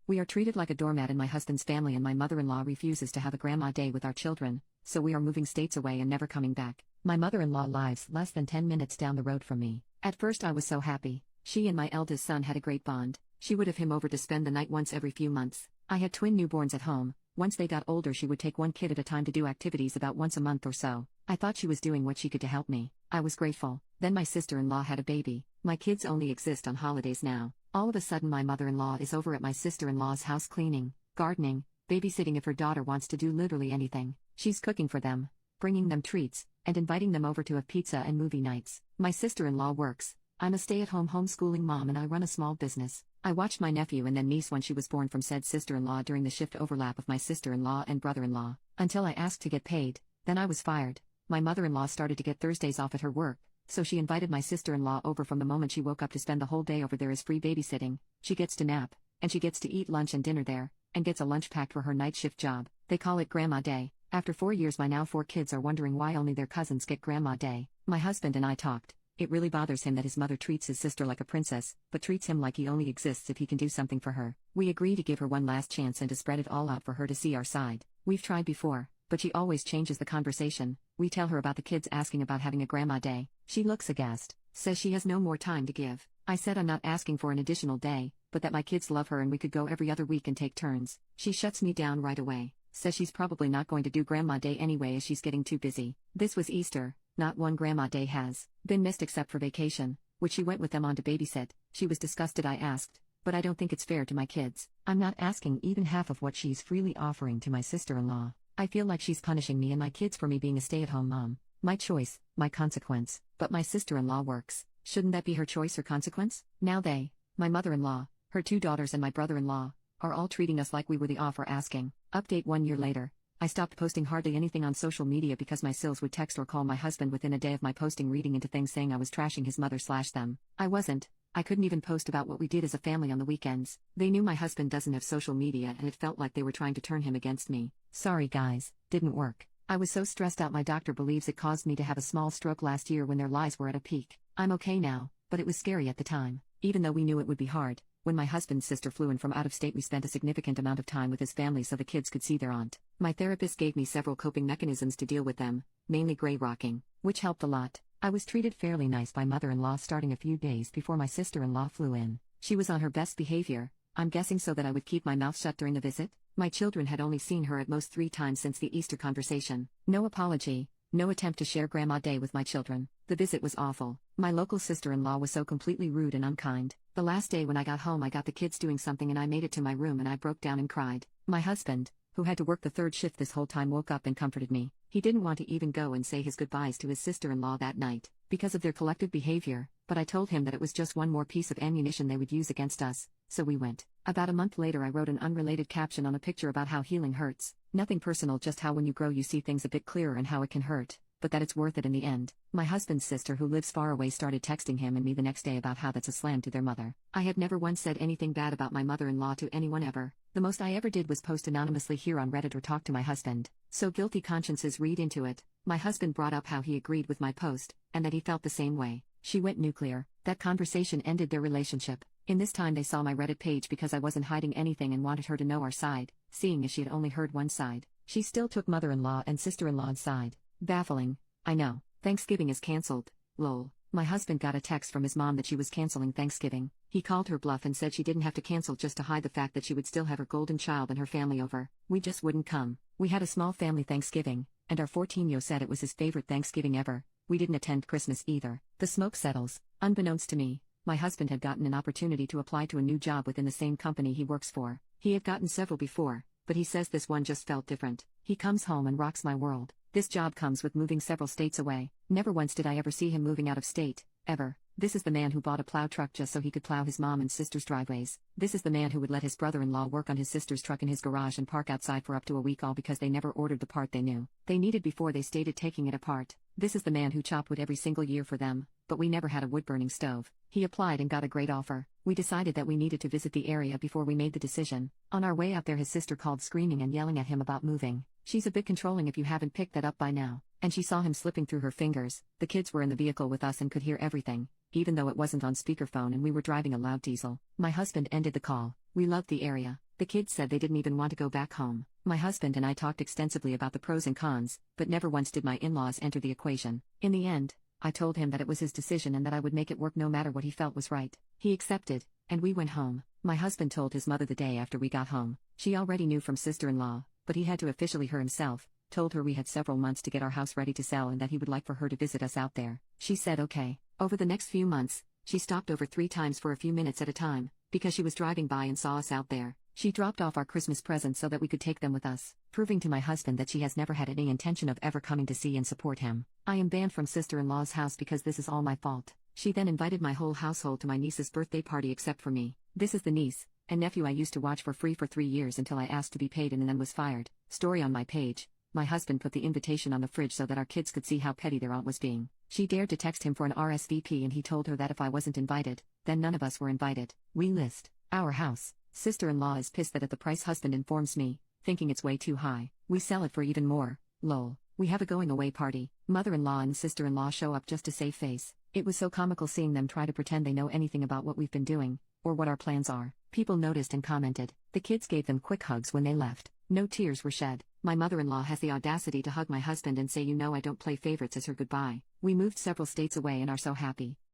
We are treated like a doormat in my husband's family, and my mother-in-law refuses to have a grandma day with our children, so we are moving states away and never coming back. My mother-in-law lives less than 10 minutes down the road from me. At first I was so happy. She and my eldest son had a great bond. She would have him over to spend the night once every few months. I had twin newborns at home. Once they got older, she would take one kid at a time to do activities about once a month or so. I thought she was doing what she could to help me. I was grateful. Then my sister-in-law had a baby. My kids only exist on holidays now. All of a sudden my mother-in-law is over at my sister-in-law's house cleaning, gardening, babysitting if her daughter wants to do literally anything. She's cooking for them, bringing them treats, and inviting them over to have pizza and movie nights. My sister-in-law works. I'm a stay-at-home homeschooling mom and I run a small business. I watched my nephew and then niece when she was born from said sister-in-law during the shift overlap of my sister-in-law and brother-in-law, until I asked to get paid. Then I was fired. My mother-in-law started to get Thursdays off at her work, so she invited my sister-in-law over from the moment she woke up to spend the whole day over there as free babysitting. She gets to nap, and she gets to eat lunch and dinner there, and gets a lunch packed for her night shift job. They call it Grandma Day. After 4 years my now 4 kids are wondering why only their cousins get Grandma Day. My husband and I talked. It really bothers him that his mother treats his sister like a princess, but treats him like he only exists if he can do something for her. We agree to give her one last chance and to spread it all out for her to see our side. We've tried before, but she always changes the conversation. We tell her about the kids asking about having a Grandma Day. She looks aghast, says she has no more time to give. I said I'm not asking for an additional day, but that my kids love her and we could go every other week and take turns. She shuts me down right away, says she's probably not going to do Grandma Day anyway as she's getting too busy. This was Easter. Not one Grandma Day has been missed except for vacation, which she went with them on to babysit. She was disgusted. I asked, but I don't think it's fair to my kids. I'm not asking even half of what she's freely offering to my sister-in-law. I feel like she's punishing me and my kids for me being a stay-at-home mom. My choice, my consequence. But my sister-in-law works. Shouldn't that be her choice or consequence? Now they, my mother-in-law, her 2 daughters and my brother-in-law, are all treating us like we were the offer asking. Update 1 year later. I stopped posting hardly anything on social media because my sils would text or call my husband within a day of my posting, reading into things saying I was trashing his mother/them. I wasn't. I couldn't even post about what we did as a family on the weekends. They knew my husband doesn't have social media and it felt like they were trying to turn him against me. Sorry guys, didn't work. I was so stressed out my doctor believes it caused me to have a small stroke last year when their lies were at a peak. I'm okay now, but it was scary at the time. Even though we knew it would be hard. When my husband's sister flew in from out of state, we spent a significant amount of time with his family so the kids could see their aunt. My therapist gave me several coping mechanisms to deal with them, mainly gray rocking, which helped a lot. I was treated fairly nice by mother-in-law starting a few days before my sister-in-law flew in. She was on her best behavior, I'm guessing so that I would keep my mouth shut during the visit. My children had only seen her at most 3 times since the Easter conversation. No apology, no attempt to share Grandma Day with my children. The visit was awful. My local sister-in-law was so completely rude and unkind. The last day when I got home I got the kids doing something and I made it to my room and I broke down and cried. My husband, who had to work the 3rd shift this whole time, woke up and comforted me. He didn't want to even go and say his goodbyes to his sister-in-law that night, because of their collective behavior, but I told him that it was just one more piece of ammunition they would use against us, so we went. About a month later I wrote an unrelated caption on a picture about how healing hurts. Nothing personal, just how when you grow you see things a bit clearer and how it can hurt, but that it's worth it in the end. My husband's sister, who lives far away, started texting him and me the next day about how that's a slam to their mother. I had never once said anything bad about my mother-in-law to anyone ever. The most I ever did was post anonymously here on Reddit or talk to my husband. So guilty consciences read into it. My husband brought up how he agreed with my post, and that he felt the same way. She went nuclear. That conversation ended their relationship. In this time they saw my Reddit page because I wasn't hiding anything and wanted her to know our side, seeing as she had only heard one side. She still took mother-in-law and sister-in-law's side. Baffling. I know. Thanksgiving is cancelled. Lol. My husband got a text from his mom that she was canceling Thanksgiving. He called her bluff and said she didn't have to cancel just to hide the fact that she would still have her golden child and her family over. We just wouldn't come. We had a small family Thanksgiving, and our 14-year-old said it was his favorite Thanksgiving ever. We didn't attend Christmas either. The smoke settles. Unbeknownst to me, my husband had gotten an opportunity to apply to a new job within the same company he works for. He had gotten several before, but he says this one just felt different. He comes home and rocks my world. This job comes with moving several states away. Never once did I ever see him moving out of state, ever. This is the man who bought a plow truck just so he could plow his mom and sister's driveways. This is the man who would let his brother-in-law work on his sister's truck in his garage and park outside for up to a week, all because they never ordered the part they knew they needed before they stated taking it apart. This is the man who chopped wood every single year for them, but we never had a wood-burning stove. He applied and got a great offer. We decided that we needed to visit the area before we made the decision. On our way out there his sister called screaming and yelling at him about moving. She's a bit controlling if you haven't picked that up by now. And she saw him slipping through her fingers. The kids were in the vehicle with us and could hear everything, even though it wasn't on speakerphone and we were driving a loud diesel. My husband ended the call. We loved the area. The kids said they didn't even want to go back home. My husband and I talked extensively about the pros and cons, but never once did my in-laws enter the equation. In the end, I told him that it was his decision and that I would make it work no matter what he felt was right. He accepted, and we went home. My husband told his mother the day after we got home. She already knew from sister-in-law, but he had to officially her himself, told her we had several months to get our house ready to sell and that he would like for her to visit us out there. She said okay. Over the next few months, she stopped over 3 times for a few minutes at a time, because she was driving by and saw us out there. She dropped off our Christmas presents so that we could take them with us, proving to my husband that she has never had any intention of ever coming to see and support him. I am banned from sister-in-law's house because this is all my fault. She then invited my whole household to my niece's birthday party except for me. This is the niece and nephew I used to watch for free for 3 years until I asked to be paid and then was fired. Story on my page. My husband put the invitation on the fridge so that our kids could see how petty their aunt was being. She dared to text him for an RSVP and he told her that if I wasn't invited, then none of us were invited. We list our house. Sister-in-law is pissed that at the price husband informs me, thinking it's way too high. We sell it for even more. Lol. We have a going away party. Mother-in-law and sister-in-law show up just to save face. It was so comical seeing them try to pretend they know anything about what we've been doing, or what our plans are. People noticed and commented. The kids gave them quick hugs when they left. No tears were shed. My mother-in-law has the audacity to hug my husband and say I don't play favorites as her goodbye. We moved several states away and are so happy.